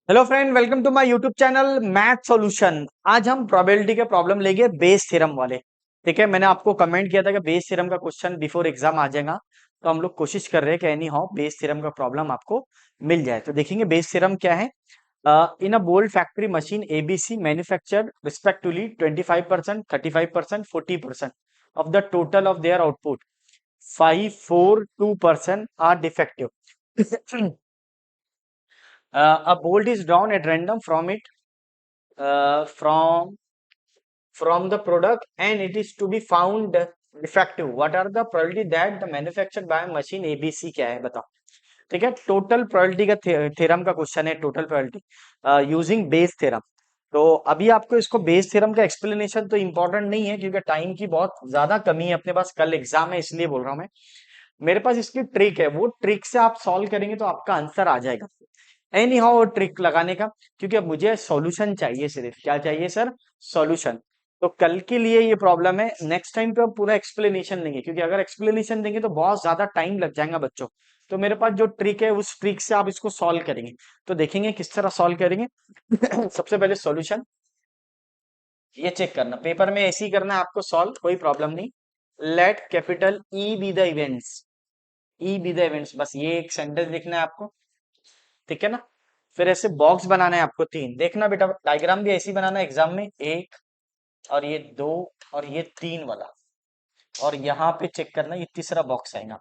Hello friend, welcome to my YouTube channel math solution. आज हम probability के problem लेंगे बेस थ्योरम वाले। ठीक है, मैंने आपको कमेंट किया था कि बेस थ्योरम का क्वेश्चन बिफोर एग्जाम आ जाएगा, तो हम लोग कोशिश कर रहे हैं कि एनी हाउ बेस थ्योरम का प्रॉब्लम आपको मिल जाए। तो देखेंगे बेस थ्योरम क्या है। In a bolt factory machine A B C manufactured respectively 25%, 35%, 40% of the total of their output 542% are defective. A bolt is drawn at random from it from the product and it is to be found defective. What are the probability that the manufactured by machine ABC क्या है बताओ। ठीक है, total probability का theorem का question है, total probability using Bayes theorem. तो अभी आपको इसको बेस थ्योरम का एक्सप्लेनेशन तो इंपॉर्टेंट नहीं है क्योंकि टाइम की बहुत ज्यादा कमी है अपने पास, कल एग्जाम है इसलिए बोल रहा हूं मैं। मेरे पास इसकी ट्रिक है, वो ट्रिक से आप सॉल्व करेंगे तो आपका आंसर आ जाएगा। एनी हाउ ट्रिक लगाने का, क्योंकि अब मुझे सॉल्यूशन चाहिए, सिर्फ क्या चाहिए सर, सॉल्यूशन। तो कल के लिए ये प्रॉब्लम है, नेक्स्ट टाइम पे अब पूरा एक्सप्लेनेशन देंगे, क्योंकि अगर एक्सप्लेनेशन देंगे तो बहुत ज्यादा टाइम लग जाएगा बच्चों। तो मेरे पास जो ट्रिक है उस ट्रिक से आप इसको सॉल्व करेंगे। तो देखेंगे किस तरह सॉल्व करेंगे। सबसे पहले सॉल्यूशन ये चेक करना, पेपर में ऐसे ही करना है आपको सॉल्व, कोई प्रॉब्लम नहीं। Let capital E be the events, E be the events, बस ये एक सेंटेंस लिखना है आपको। ठीक है ना। फिर ऐसे बॉक्स बनाना है आपको तीन, देखना बेटा डायग्राम भी ऐसे ही बनाना है एग्जाम में, एक और ये दो और ये तीन वाला, और यहाँ पे चेक करना ये तीसरा बॉक्स आएगा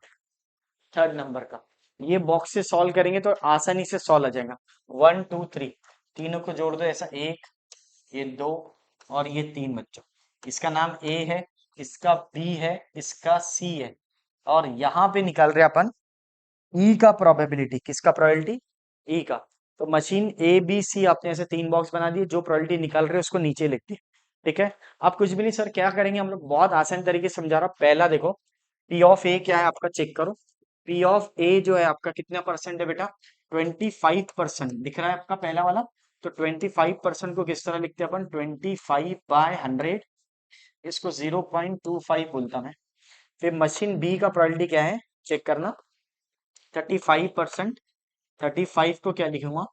थर्ड नंबर का। ये बॉक्स से सॉल्व करेंगे तो आसानी से सॉल्व आ जाएगा। 1 2 3 तीनों को जोड़ दो ऐसा, एक, ये दो और ये तीन बच्चों। इसका नाम ए है, इसका बी है, इसका सी है, और यहाँ पे निकाल रहे अपन ई का प्रोबेबिलिटी, किसका प्रोबेबिलिटी, ई का। तो मशीन ए बी सी आपने ऐसे तीन बॉक्स बना दिए, जो प्रोबेबिलिटी निकाल रहे हैं उसको नीचे लिख दिए। ठीक है। आप कुछ भी नहीं सर, क्या करेंगे हम लोग, बहुत आसान तरीके से समझा रहा हूं। पहला देखो, पी ऑफ ए क्या है आपका, चेक करो। पी ऑफ ए जो है आपका कितना परसेंट है बेटा, 25% दिख रहा है आपका पहला वाला। तो 25% को किस तरह लिखते हैं अपन, 25/100, इसको 0.25 बोलता मैं। फिर मशीन बी का प्रोबेबिलिटी क्या है, चेक करना, 35%। 35 को क्या लिखूंगा,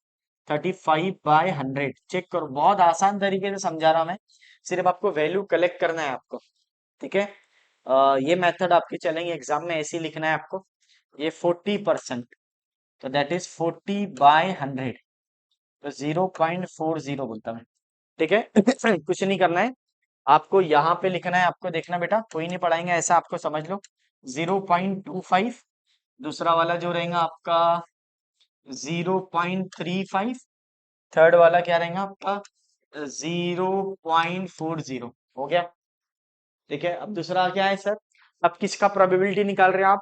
35/100। चेक करो, बहुत आसान तरीके से समझा रहा मैं, सिर्फ आपको वैल्यू कलेक्ट करना है आपको। ठीक है। ये मेथड आपके चलेंगे एग्जाम में, ऐसे ही लिखना है आपको। ये 40%, तो दैट इज 40/100, तो 0.40 बोलता मैं। ठीक है। कुछ नहीं करना है आपको, यहाँ पे लिखना है आपको, देखना बेटा कोई नहीं पढ़ाएंगे ऐसा, आपको समझ लो। 0.25, दूसरा वाला जो रहेगा आपका 0.35, थर्ड वाला क्या रहेगा आपका 0.40, हो गया। ठीक है, अब दूसरा क्या है सर, अब किसका प्रोबेबिलिटी निकाल रहे हैं आप,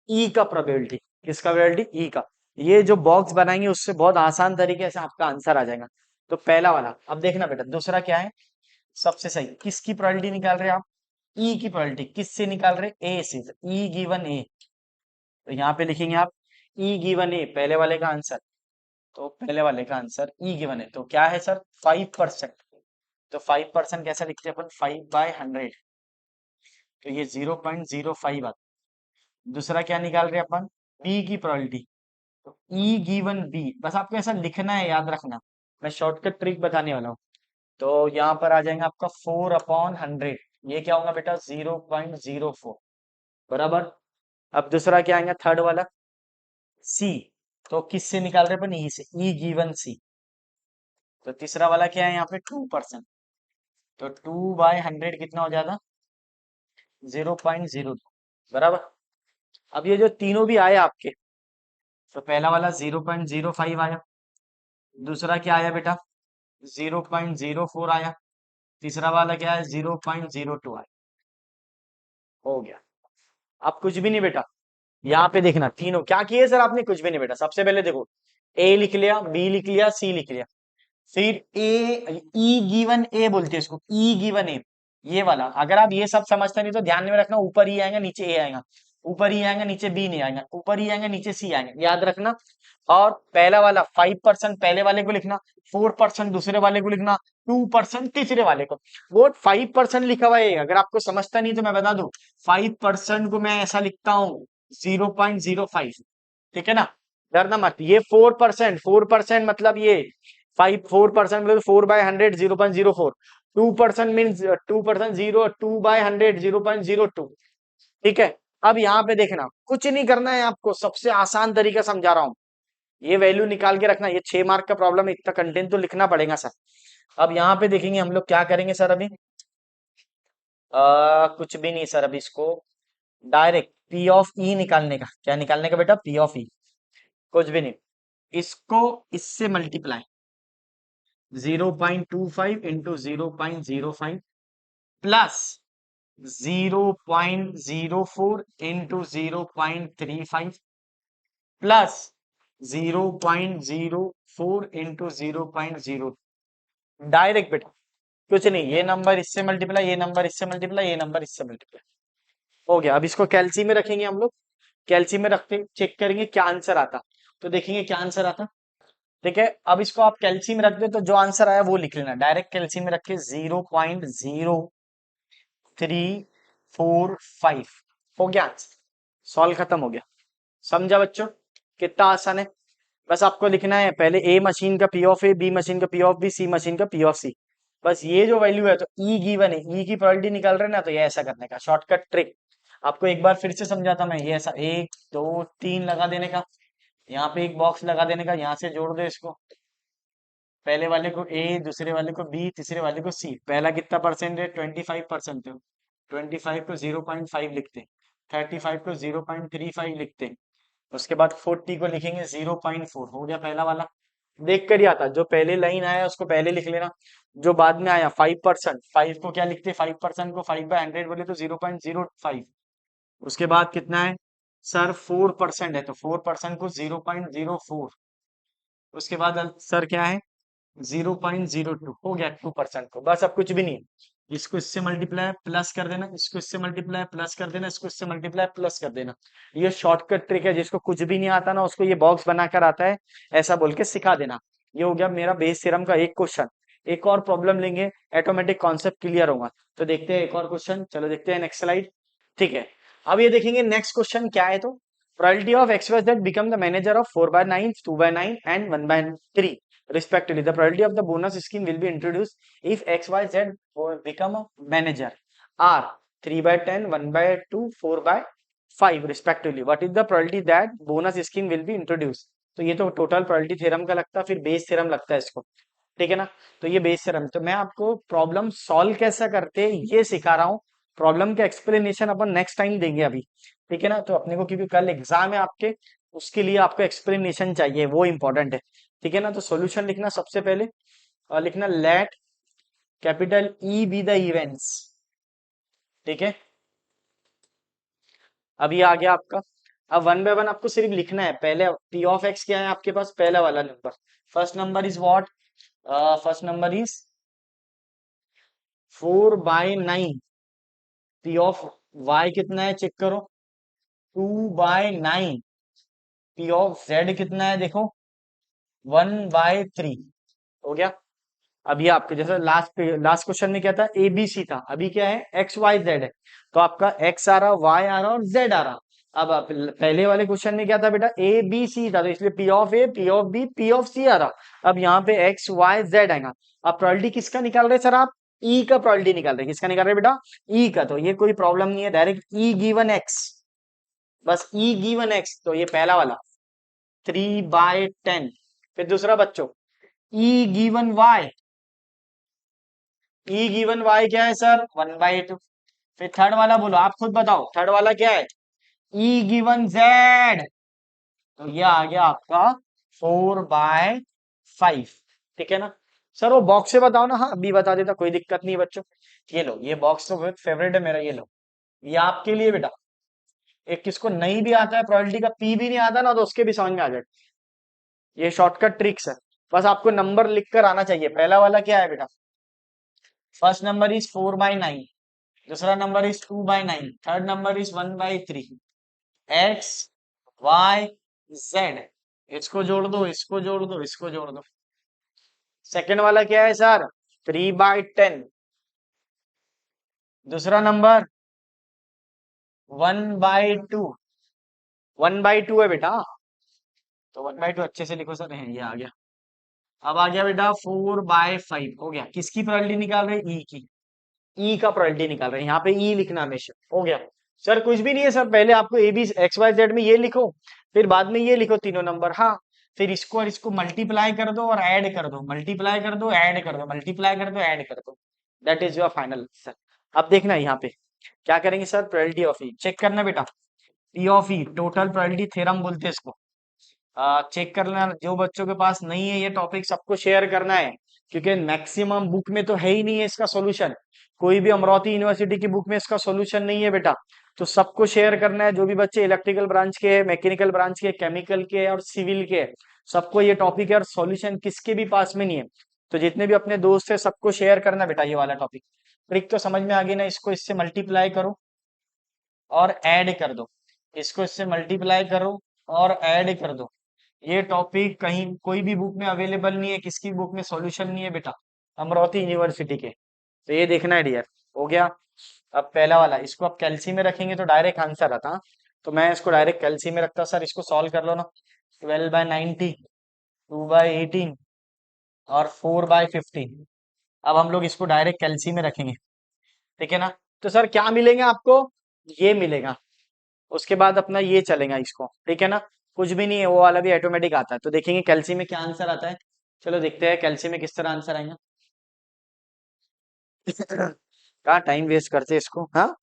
ई का प्रोबेबिलिटी, किसका प्रोबेबिलिटी, ई का। ये जो बॉक्स बनाएंगे उससे बहुत आसान तरीके से आपका आंसर आ जाएगा। तो पहला वाला, अब देखना बेटा दूसरा क्या है, सबसे सही किसकी प्रोबेबिलिटी निकाल रहे हैं आप, ई की प्रोबेबिलिटी, किससे निकाल रहे, ए से, ई गिवन ए। तो यहाँ पे लिखेंगे आप ई गिवन ए, पहले वाले का आंसर। तो पहले वाले का आंसर ई गिवन है, तो क्या है सर, 5%। तो 5% कैसा लिखते हैं अपन, 5/100, तो ये 0.05 आता। दूसरा क्या निकाल रहे हैं अपन, बी की प्रोबेबिलिटी। तो ई गिवन बी, बस आपको ऐसा लिखना है, याद रखना, मैं शॉर्टकट ट्रिक बताने वाला हूँ। तो यहाँ पर आ जाएगा आपका 4/100, ये क्या होगा बेटा, 0.04, बराबर। अब दूसरा क्या आएगा, थर्ड वाला सी, तो किससे निकाल रहे हैं अपन, ई से, ई गिवन सी। तो तीसरा वाला क्या है यहाँ पे, 2%, तो 2/100 कितना हो जाएगा, 0.02, बराबर। अब ये जो तीनों भी आए आपके, तो पहला वाला 0.05 आया, दूसरा क्या आया बेटा 0.04 आया, तीसरा वाला क्या है 0.02 आया, हो गया। अब कुछ भी नहीं बेटा, यहाँ पे देखना तीनों क्या किए सर आपने, कुछ भी नहीं बेटा। सबसे पहले देखो, ए लिख लिया, बी लिख लिया, सी लिख लिया, फिर ए, ई गिवन ए बोलते हैं इसको, ई गिवन ए, ये वाला। अगर आप ये सब समझते नहीं तो ध्यान में रखना, ऊपर ई आएगा नीचे ए आएगा, ऊपर ई आएगा नीचे बी नहीं आएगा, ऊपर ई आएगा नीचे सी आएगा, याद रखना। और पहला वाला 5% पहले वाले को लिखना, 4% दूसरे वाले को लिखना, 2% तीसरे वाले को। वो 5% लिखा हुआ है, अगर आपको समझता नहीं तो मैं बता दूं, 5% को मैं ऐसा लिखता हूँ 0.05, ठीक है ना। डरना मत, ये 4%, 4% मतलब ये 4% मतलब 4/100 0.04, 2% मीन्स 2%, 2/100 0.02। ठीक है, अब यहाँ पे देखना, कुछ नहीं करना है आपको, सबसे आसान तरीका समझा रहा हूँ, ये वैल्यू निकाल के रखना, ये 6 मार्क का प्रॉब्लम है, इतना कंटेंट तो लिखना पड़ेगा सर। अब यहाँ पे देखेंगे हम लोग क्या करेंगे सर, अभी कुछ भी नहीं सर, अभी इसको डायरेक्ट पी ऑफ ई निकालने का, क्या निकालने का बेटा, पी ऑफ ई, कुछ भी नहीं, इसको इससे multiply 0.25 into 0.05 plus 0.04 into 0.35 plus 0.04 into 0.0, direct बेटा, कुछ नहीं, ये नंबर इससे मल्टीप्लाई, ये नंबर इससे मल्टीप्लाई, ये नंबर इससे मल्टीप्लाई, हो गया। अब इसको कैलसी में रखेंगे हम लोग, कैलसी में रखते चेक करेंगे क्या आंसर आता, तो देखेंगे क्या आंसर आता। ठीक है, अब इसको आप कैलसी में रख दो, तो जो आंसर आया वो लिख लेना, डायरेक्ट कैलसी में रख के 0.0345, हो गया आंसर, सॉल्व खत्म हो गया। समझा बच्चों, कितना आसान है। बस आपको लिखना है पहले ए मशीन का P of A, B machine का P of B, C machine का पी ऑफ सी, बस ये जो वैल्यू है, तो ई गिवन है, ई की प्रोबेबिलिटी निकाल रहे हैं ना, तो ये ऐसा करने का शॉर्टकट ट्रिक, आपको एक बार फिर से समझाता मैं, ये ऐसा 1 2 3 लगा देने का, यहाँ पे एक बॉक्स लगा देने का, यहाँ से जोड़ दो इसको, पहले वाले को ए, दूसरे वाले को बी, तीसरे वाले को सी, पहला कितना परसेंट है, 25% है, 25 को 0.5 लिखते हैं, 35 को 0.35 लिखते हैं, उसके बाद 40 को लिखेंगे 0.4, हो गया पहला वाला, देख कर ही आता, जो पहले लाइन आया उसको पहले लिख लेना, जो बाद में आया 5%, 5 को क्या लिखते, 5% को 5/100 बोले तो 0.05, उसके बाद कितना है सर, 4% है, तो 4% को 0.04, उसके बाद सर क्या है 0.02, हो गया 2% को, बस अब कुछ भी नहीं, इसको इससे मल्टीप्लाई प्लस कर देना, इसको इससे मल्टीप्लाई प्लस कर देना, इसको इससे मल्टीप्लाई प्लस कर देना, ये शॉर्टकट ट्रिक है, जिसको कुछ भी नहीं आता ना उसको ये बॉक्स बनाकर आता है, ऐसा बोल के सिखा देना। ये हो गया मेरा बेस थ्योरम का एक क्वेश्चन, एक और प्रॉब्लम लेंगे, ऑटोमेटिक कॉन्सेप्ट क्लियर होगा, तो देखते हैं एक और क्वेश्चन, चलो देखते हैं नेक्स्ट स्लाइड। ठीक है, अब ये देखेंगे नेक्स्ट क्वेश्चन क्या है, तो probability of X Y Z become the manager of 4/9, 2/9 and 1/3 respectively. The probability of the bonus scheme will be introduced if X, Y, Z become a manager are 3/10, 1/2, 4/5 respectively. What is the probability that bonus scheme will be introduced? तो ये तो total probability theorem का लगता है, फिर Bayes theorem लगता है इसको, ठीक है ना, तो ये बेस थ्योरम, तो मैं आपको प्रॉब्लम सॉल्व कैसा करते हैं ये सिखा रहा हूँ, प्रॉब्लम का एक्सप्लेनेशन अपन नेक्स्ट टाइम देंगे अभी, ठीक है ना, तो अपने को क्योंकि कल एग्जाम है आपके, उसके लिए आपको एक्सप्लेनेशन चाहिए, वो इंपॉर्टेंट है, ठीक है ना, तो सॉल्यूशन लिखना सबसे पहले, और लिखना let capital E be the events, ठीक है, अब ये आ गया आपका। अब वन बाय वन आपको सिर्फ लिखना है, पहले पी ऑफ एक्स क्या है आपके पास, पहला वाला number, first number is what, first number is 4/9, P of Y कितना है चेक करो, 2/9, पी ऑफ जेड कितना है देखो, 1/3, हो गया। अभी आपके जैसे लास्ट लास्ट क्वेश्चन में क्या था, ए बी सी था, अभी क्या है एक्स वाई जेड है, तो आपका एक्स आ रहा, वाई आ रहा और जेड आ रहा। अब आप पहले वाले क्वेश्चन में क्या था बेटा, ए बी सी था, तो इसलिए P of A, P of B, P of C आ रहा, अब यहाँ पे एक्स वाई जेड आएगा। अब प्रोबेबिलिटी किसका निकाल रहे सर आप, ई का प्रोबेबिलिटी निकाल रहे, किसका निकाल रहे बेटा, ई का, तो ये कोई प्रॉब्लम नहीं है, डायरेक्ट ई गिवन एक्स, बस ई गिवन एक्स, तो ये पहला वाला 3/10, फिर दूसरा बच्चों E given Y, E given Y क्या है सर, 1/2, फिर थर्ड वाला बोलो, आप खुद बताओ थर्ड वाला क्या है, ई गिवन जेड, तो ये आ गया आपका 4/5, ठीक है ना। सर वो बॉक्स से बताओ ना, हाँ अभी बता देता, कोई दिक्कत नहीं बच्चों, ये लो, ये बॉक्स तो फेवरेट है मेरा, ये लो, ये आपके लिए बेटा, एक किसको नहीं भी आता है प्रोबेबिलिटी का पी भी नहीं आता ना, तो उसके भी समझ में आ जाए, ये शॉर्टकट ट्रिक्स है, बस आपको नंबर लिख कर आना चाहिए। पहला वाला क्या है बेटा, फर्स्ट नंबर इज 4/9, दूसरा number is 2/9, third number is 1/3, X Y Z, इसको जोड़ दो, इसको जोड़ दो, इसको जोड़ दो। सेकंड वाला क्या है सर, 3/10, दूसरा नंबर 1/2, 1/2 है बेटा, तो 1/2 अच्छे से लिखो सर, है ये आ गया। अब आ गया बेटा 4/5 हो गया। किसकी प्रोबेबिलिटी निकाल रहे हैं? ई की। ई का प्रोबेबिलिटी निकाल रहे हैं, यहाँ पे ई लिखना हमेशा। हो गया सर, कुछ भी नहीं है सर, पहले आपको A B X Y Z में ये लिखो, फिर बाद में ये लिखो तीनों नंबर। हाँ, फिर इसको और इसको मल्टीप्लाई कर दो और ऐड कर दो, मल्टीप्लाई कर दो ऐड कर दो, मल्टीप्लाई कर दो ऐड कर दो। That is your final sir. अब देखना यहाँ पे क्या करेंगे सर, प्रोबेबिलिटी ऑफ ई चेक करना बेटा। P of E total probability theorem बोलते हैं इसको। चेक कर लेना, जो बच्चों के पास नहीं है ये टॉपिक सबको शेयर करना है, क्योंकि मैक्सिमम बुक में तो है ही नहीं है इसका सॉल्यूशन। कोई भी अमरावती यूनिवर्सिटी की बुक में इसका सॉल्यूशन नहीं है बेटा। तो सबको शेयर करना है, जो भी बच्चे इलेक्ट्रिकल ब्रांच के, मैकेनिकल ब्रांच के, केमिकल के और सिविल के, सबको ये टॉपिक है और सॉल्यूशन किसके भी पास में नहीं है। तो जितने भी अपने दोस्त है सबको शेयर करना बेटा ये वाला टॉपिक। ट्रिक तो समझ में आ गई ना? इसको इससे मल्टीप्लाई करो और ऐड कर दो, इसको इससे मल्टीप्लाई करो और ऐड कर दो। ये टॉपिक कहीं कोई भी बुक में अवेलेबल नहीं है, किसकी बुक में सॉल्यूशन नहीं है बेटा, अमरावती यूनिवर्सिटी के। तो ये देखना है डियर। हो गया। अब पहला वाला, इसको आप कैल्सी में रखेंगे तो डायरेक्ट आंसर आता। हाँ? तो मैं इसको डायरेक्ट कैल्सी में रखता सर, इसको सॉल्व कर लो ना। 12/90, 2/18 और 4/15। अब हम लोग इसको डायरेक्ट कैल्सी में रखेंगे, ठीक है ना? तो सर क्या मिलेगा आपको? ये मिलेगा। उसके बाद अपना ये चलेगा इसको, ठीक है ना? कुछ भी नहीं है, वो वाला भी ऑटोमेटिक आता है। तो देखेंगे कैल्सी में क्या आंसर आता है। चलो देखते हैं कैल्सी में किस तरह आंसर आएगा। कहाँ टाइम वेस्ट करते इसको। हाँ,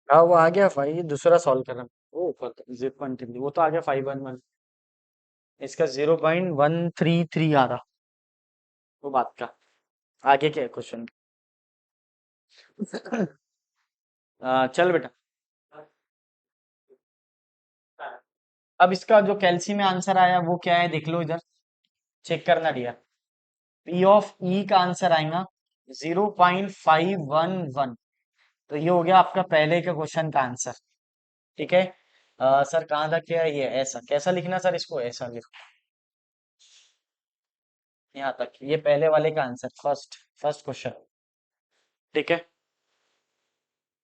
हाँ वो आ गया भाई, दूसरा सॉल्व कर रहा हूँ। ओ 0.3, वो तो आ गया 511। इसका 0.133 आ रहा। वो बात का आगे क्या है क्वेश्चन? चल बेटा, अब इसका जो कैल्सी में आंसर आया वो क्या है देख लो इधर, चेक करना दिया। पी ऑफ ई का आंसर आएगा 0.511। तो ये हो गया आपका पहले का क्वेश्चन का आंसर, ठीक है? सर कहाँ तक क्या है ये? ऐसा कैसा लिखना सर, इसको ऐसा लिखो, यहाँ तक। ये पहले वाले का आंसर, फर्स्ट फर्स्ट क्वेश्चन, ठीक है?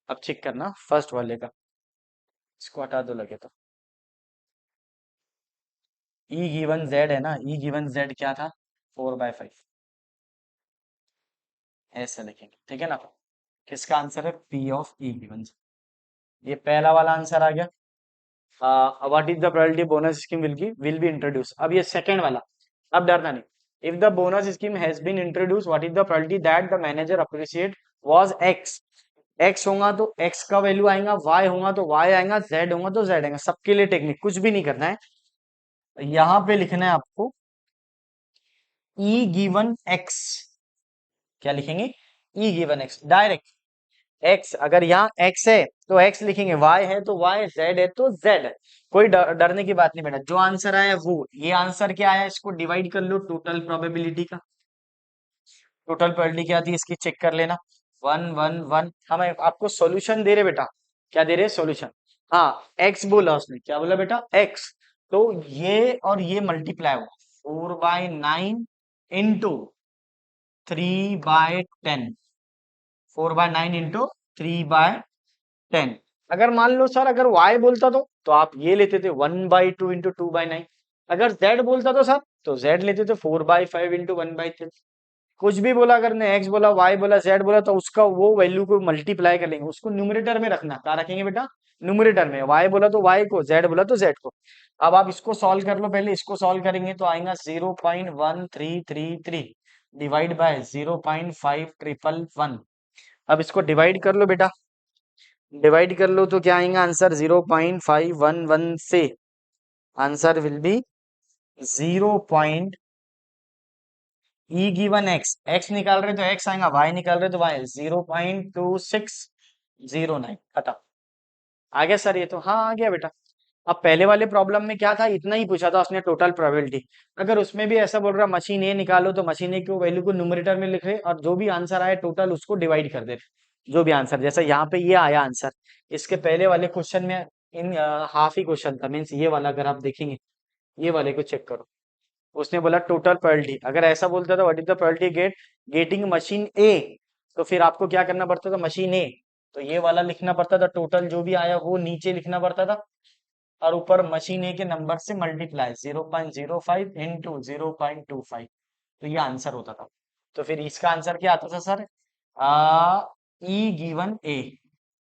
अब चेक करना फर्स्ट वाले का, इसको हटा दो लगे तो। ई गिवन जेड है ना, ई गिवन जेड क्या था? 4/5, ऐसे लिखेंगे, ठीक है ना? किसका आंसर है? P of E given. ये पहला वाला आंसर आ गया। What is the probability bonus scheme will be introduce. अब ये सेकंड वाला, अब डरना नहीं। If the bonus scheme has been introduce, what is the probability that the manager appreciate was X. X होगा तो एक्स का वैल्यू आएगा, वाई होगा तो वाई आएगा, जेड होगा तो जेड आएगा। सबके लिए टेक्निक, कुछ भी नहीं करना है। यहाँ पे लिखना है आपको ई गिवन एक्स। क्या लिखेंगे? ई गिवन एक्स डायरेक्ट। एक्स अगर यहाँ एक्स है तो एक्स लिखेंगे, वाई है तो वाई, जेड है तो जेड है। कोई डरने की बात नहीं बेटा, जो आंसर आया वो। ये आंसर क्या आया, इसको डिवाइड कर लो टोटल प्रोबेबिलिटी का। टोटल प्रोबेबिलिटी क्या थी इसकी, चेक कर लेना। 1 1 1। हम आपको सॉल्यूशन दे रहे बेटा, क्या दे रहे हैं सॉल्यूशन। हाँ, एक्स बोला उसने, क्या बोला बेटा एक्स। तो ये और ये मल्टीप्लाई हुआ 4/9 इंटू 3/10, 4/9 इंटू 3/10। अगर मान लो सर अगर y बोलता तो आप ये लेते थे 1/2 इंटू 2/9। अगर z बोलता तो सर तो z लेते थे 4/5 इंटू 1/3। कुछ भी बोला, अगर ने x बोला y बोला z बोला तो उसका वो वैल्यू को मल्टीप्लाई कर लेंगे, उसको न्यूमरेटर में रखना। कहाँ रखेंगे बेटा, न्यूमरेटर में। y बोला तो y को, z बोला तो z को। अब आप इसको सॉल्व कर लो, पहले इसको सॉल्व करेंगे तो आएगा 0.1333 डिवाइड बाय 0.5111। अब इसको डिवाइड कर लो बेटा, डिवाइड कर लो तो क्या आएगा आंसर 0.511 से answer will be 0. E given x, x निकाल रहे तो एक्स आएगा, वाई निकाल रहे तो वाई, 0.2609 खत्म। आ गया सर ये तो, हाँ आ गया बेटा। अब पहले वाले प्रॉब्लम में क्या था, इतना ही पूछा था उसने टोटल प्रोबेबिलिटी। अगर उसमें भी ऐसा बोल रहा मशीन ए निकालो तो मशीन ए की वैल्यू को न्यूमरेटर में लिख रहे और जो भी आंसर आए टोटल उसको डिवाइड कर दे रहे। जो भी आंसर, जैसा यहाँ पे ये आया आंसर, इसके पहले वाले क्वेश्चन में इन हाफ ही क्वेश्चन था, मीन्स ये वाला अगर आप देखेंगे, ये वाले को चेक करो। उसने बोला टोटल प्रोबेबिलिटी, अगर ऐसा बोलता था what is the probability getting machine A, तो फिर आपको क्या करना पड़ता था, मशीन ए तो ये वाला लिखना पड़ता था, टोटल जो भी आया वो नीचे लिखना पड़ता था और ऊपर मशीन ए के नंबर से मल्टीप्लाई 0.05 इंटू 0.25, तो ये आंसर होता था। तो फिर इसका आंसर क्या आता था सर, ई गिवन ए,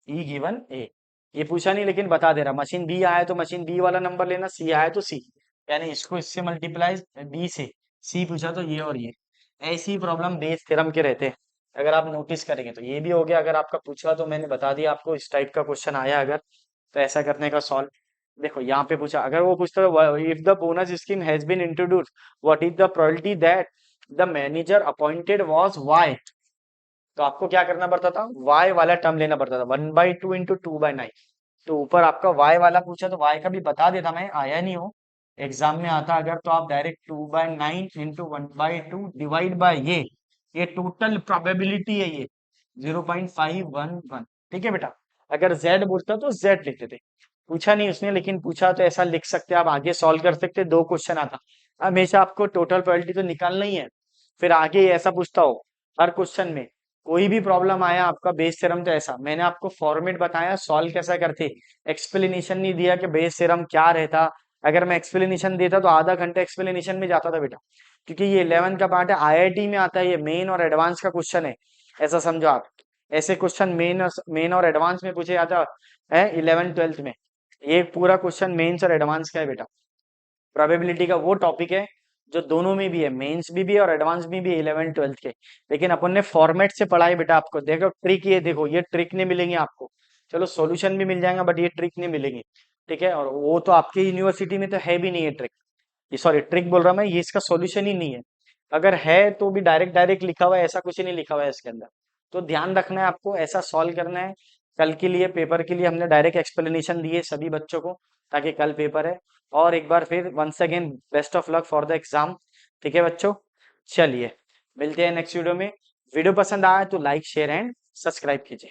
ई गिवन ए। ये पूछा नहीं लेकिन बता दे रहा, मशीन बी आया तो मशीन बी वाला नंबर लेना, सी आया तो सी, यानी इसको इससे मल्टीप्लाई बी से, सी पूछा तो ये और ये। ऐसी प्रॉब्लम बेस थ्योरम के रहते हैं, अगर आप नोटिस करेंगे तो। ये भी हो गया, अगर आपका पूछा तो मैंने बता दिया आपको, इस टाइप का क्वेश्चन आया अगर तो ऐसा करने का सॉल्व। देखो यहाँ पे पूछा, अगर वो पूछता if the bonus scheme has been introduce what is the probability that the manager appointed was Y, तो आपको क्या करना पड़ता था, y वाला टर्म लेना पड़ता था 1/2 इंटू 2/9। तो ऊपर आपका y वाला पूछा तो y का भी बता देता मैं, आया नहीं हो एग्जाम में आता अगर तो आप डायरेक्ट 2/9 इंटू 1/2 डिवाइड बाय ये टोटल प्रोबेबिलिटी है ये 0.511। ठीक है बेटा, अगर z बोलता तो z लिखते थे, पूछा नहीं उसने लेकिन पूछा तो ऐसा लिख सकते, आप आगे सॉल्व कर सकते, दो क्वेश्चन आता। हमेशा आपको टोटल प्रोबेबिलिटी तो निकालना ही है, फिर आगे ऐसा पूछता हो हर क्वेश्चन में, कोई भी प्रॉब्लम आया आपका बेस थ्योरम तो ऐसा, मैंने आपको फॉर्मेट बताया सॉल्व कैसा करते, एक्सप्लेनेशन नहीं दिया कि बेस थ्योरम क्या रहता। अगर मैं एक्सप्लेनेशन देता तो आधा घंटा एक्सप्लेनेशन में जाता था बेटा, क्योंकि ये 11 का पार्ट है, आईआईटी में आता है, ये मेन और एडवांस का क्वेश्चन है, ऐसा समझो आप। ऐसे क्वेश्चन मेन और एडवांस में पूछे जाता है 11 12 में। ये पूरा क्वेश्चन मेंस और एडवांस का है बेटा, प्रोबेबिलिटी का वो टॉपिक है जो दोनों में भी है, मेंस में भी और एडवांस में भी 11 12 के। लेकिन अपन ने फॉर्मेट से पढ़ाई बेटा आपको, देखो ट्रिक ये देखो, ये ट्रिक नहीं मिलेंगे आपको, चलो सॉल्यूशन भी मिल जाएगा बट ये ट्रिक नहीं मिलेंगी। ठीक है, और वो तो आपकी यूनिवर्सिटी में तो है भी नहीं है ट्रिक, ये सॉरी ट्रिक बोल रहा मैं, ये इसका सॉल्यूशन ही नहीं है। अगर है तो भी डायरेक्ट डायरेक्ट लिखा हुआ है, ऐसा कुछ नहीं लिखा हुआ है इसके अंदर। तो ध्यान रखना है आपको, ऐसा सॉल्व करना है। कल के लिए पेपर के लिए हमने डायरेक्ट एक्सप्लेनेशन दिए सभी बच्चों को, ताकि कल पेपर है। और एक बार फिर once again best of luck for the exam. ठीक है बच्चों, चलिए मिलते हैं नेक्स्ट वीडियो में। वीडियो पसंद आया तो लाइक शेयर एंड सब्सक्राइब कीजिए।